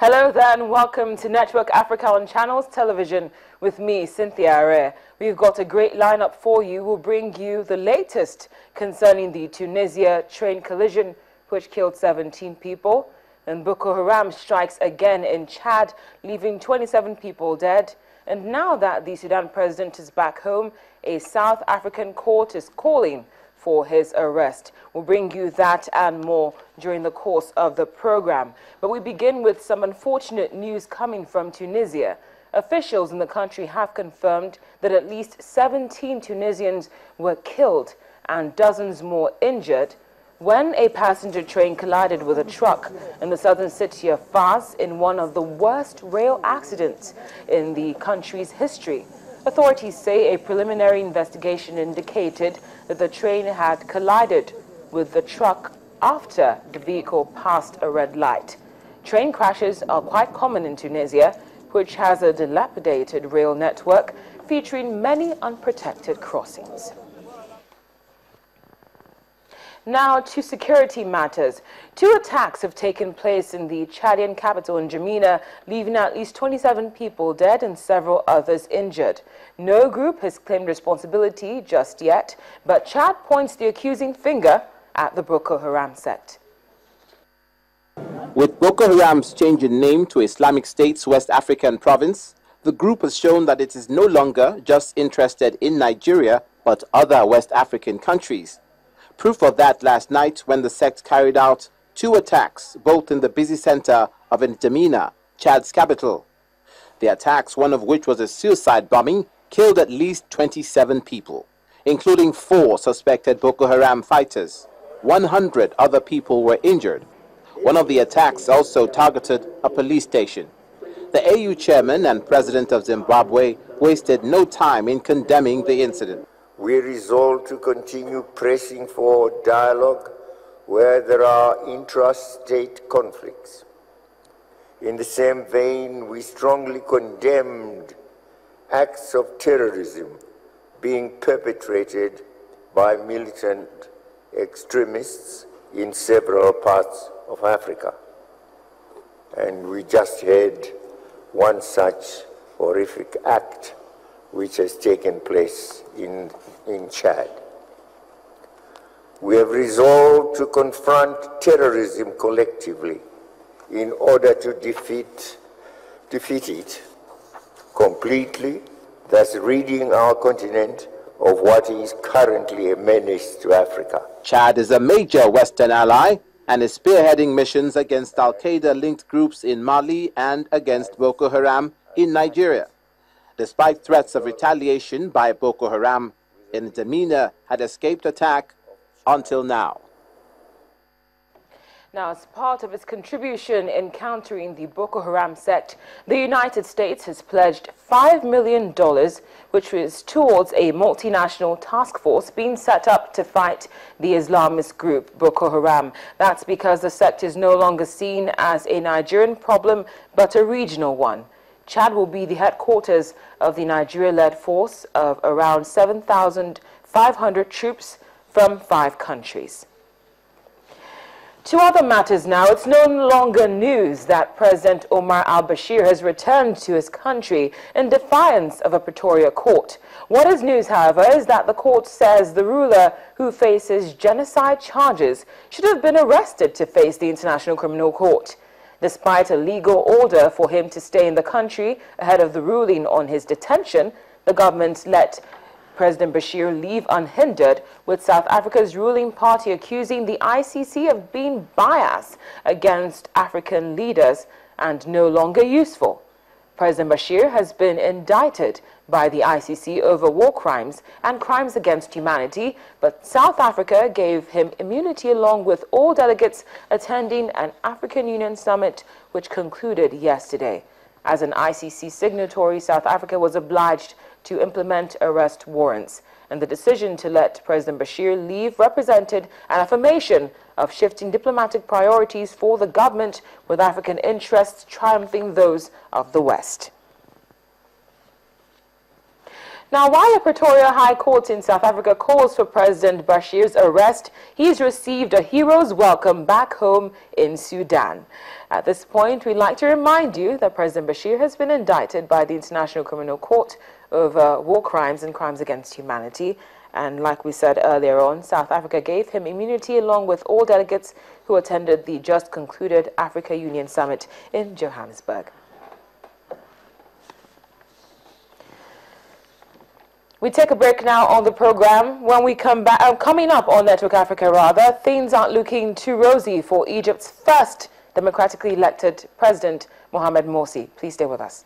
Hello there and welcome to Network Africa on Channels Television with me, Cynthia Are. We've got a great lineup for you. We'll bring you the latest concerning the Tunisia train collision which killed 17 people. And Boko Haram strikes again in Chad, leaving 27 people dead. And now that the Sudan president is back home, a South African court is calling for his arrest. We'll bring you that and more during the course of the program. But we begin with some unfortunate news coming from Tunisia. Officials in the country have confirmed that at least 17 Tunisians were killed and dozens more injured when a passenger train collided with a truck in the southern city of Fars in one of the worst rail accidents in the country's history. Authorities say a preliminary investigation indicated that the train had collided with the truck after the vehicle passed a red light. Train crashes are quite common in Tunisia, which has a dilapidated rail network featuring many unprotected crossings. Now to security matters. 2 attacks have taken place in the Chadian capital in N'Djamena, leaving at least 27 people dead and several others injured. No group has claimed responsibility just yet, but Chad points the accusing finger at the Boko Haram sect. With Boko Haram's change in name to Islamic State's West African province, the group has shown that it is no longer just interested in Nigeria, but other West African countries. Proof of that last night when the sect carried out 2 attacks, both in the busy center of N'Djamena, Chad's capital. The attacks, one of which was a suicide bombing, killed at least 27 people, including 4 suspected Boko Haram fighters. 100 other people were injured. One of the attacks also targeted a police station. The AU chairman and president of Zimbabwe wasted no time in condemning the incident. We resolve to continue pressing for dialogue where there are intra-state conflicts. In the same vein, we strongly condemned acts of terrorism being perpetrated by militant extremists in several parts of Africa. And we just had one such horrific act which has taken place in Chad. We have resolved to confront terrorism collectively in order to defeat it completely, thus ridding our continent of what is currently a menace to Africa. Chad is a major Western ally and is spearheading missions against Al-Qaeda-linked groups in Mali and against Boko Haram in Nigeria. Despite threats of retaliation by Boko Haram, N'Djamena had escaped attack until now. Now, as part of its contribution in countering the Boko Haram sect, the United States has pledged $5 million, which is towards a multinational task force being set up to fight the Islamist group Boko Haram. That's because the sect is no longer seen as a Nigerian problem, but a regional one. Chad will be the headquarters of the Nigeria-led force of around 7,500 troops from 5 countries. To other matters now, it's no longer news that President Omar al-Bashir has returned to his country in defiance of a Pretoria court. What is news, however, is that the court says the ruler who faces genocide charges should have been arrested to face the International Criminal Court. Despite a legal order for him to stay in the country ahead of the ruling on his detention, the government let President Bashir leave unhindered, with South Africa's ruling party accusing the ICC of being biased against African leaders and no longer useful. President Bashir has been indicted by the ICC over war crimes and crimes against humanity, but South Africa gave him immunity along with all delegates attending an African Union summit which concluded yesterday. As an ICC signatory, South Africa was obliged to implement arrest warrants, and the decision to let President Bashir leave represented an affirmation of shifting diplomatic priorities for the government, with African interests triumphing those of the West. Now, while the Pretoria High Court in South Africa calls for President Bashir's arrest, he's received a hero's welcome back home in Sudan. At this point, we'd like to remind you that President Bashir has been indicted by the International Criminal Court over war crimes and crimes against humanity. And like we said earlier on, South Africa gave him immunity along with all delegates who attended the just concluded Africa Union Summit in Johannesburg. We take a break now on the program. When we come back, coming up on Network Africa, things aren't looking too rosy for Egypt's first democratically elected president, Mohamed Morsi. Please stay with us.